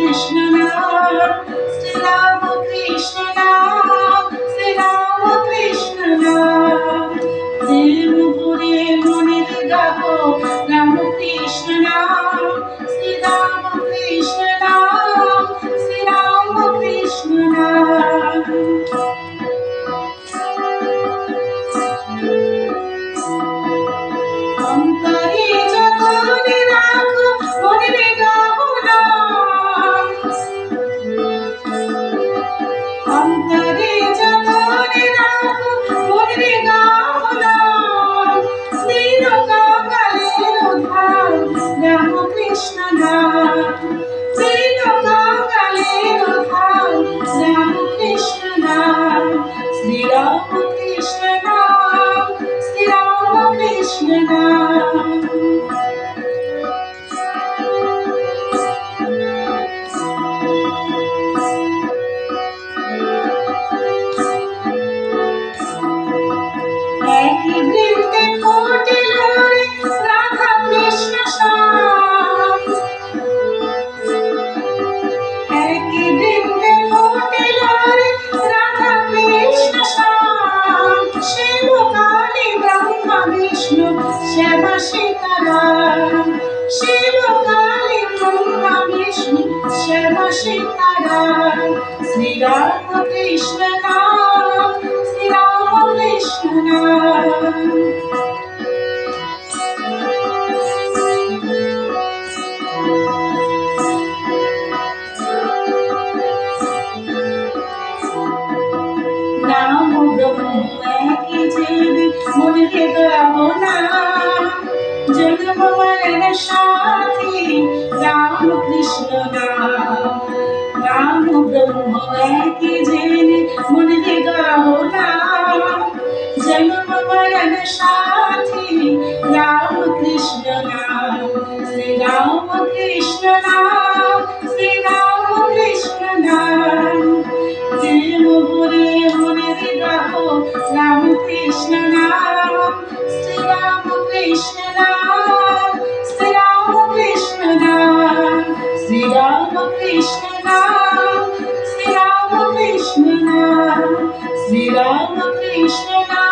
Krishna Nam, Sri Rama Krishna Nam, Sri Rama Krishna Nam. Dev Bhore Moner Gaho, Rama Krishna Nam, Sri Rama Krishna Nam, Sri Rama Krishna Nam. অন্তরে যখন রাখো মনে গাবো নাম, অন্তরে যখন রাখো মনে গাবো নাম, নীল কাঙালের ধাম রামকৃষ্ণ নাম, নীল কাঙালের ধাম রামকৃষ্ণ নাম, শ্রী রামকৃষ্ণ নাম, শ্রী রামকৃষ্ণ নাম। একই বৃন্দে ফুটিল রে রাধা কৃষ্ণ শ্যাম, একই বৃন্দে ফুটিল রে রাধা কৃষ্ণ শ্যাম, শিব কালী ব্রহ্মা বিষ্ণু শ্যামা সীতারাম, শিব কালী ব্রহ্মা বিষ্ণু শ্যামা সীতারাম, শ্রী রাম কৃষ্ণ নাম, শ্রী রাম কৃষ্ণ নাম। নাম ব্রহ্ম একই জীবি মনে গাবো নাম, জন্ম মরণ সাথী রাম কৃষ্ণ নাম, নাম ব্রহ্ম একই জীবি মনে গাবো নাম, জন্ম মরণ সাথী রাম কৃষ্ণ নাম, শ্রী রাম কৃষ্ণ নাম, শ্রী রাম কৃষ্ণ নাম। দেব ভরে মনের গাহো রাম কৃষ্ণ নাম, শ্রী রাম কৃষ্ণ নাম, শ্রী রাম কৃষ্ণ নাম, শ্রী রাম কৃষ্ণ নাম, শ্রী রাম কৃষ্ণ নাম, শ্রী রাম কৃষ্ণ নাম।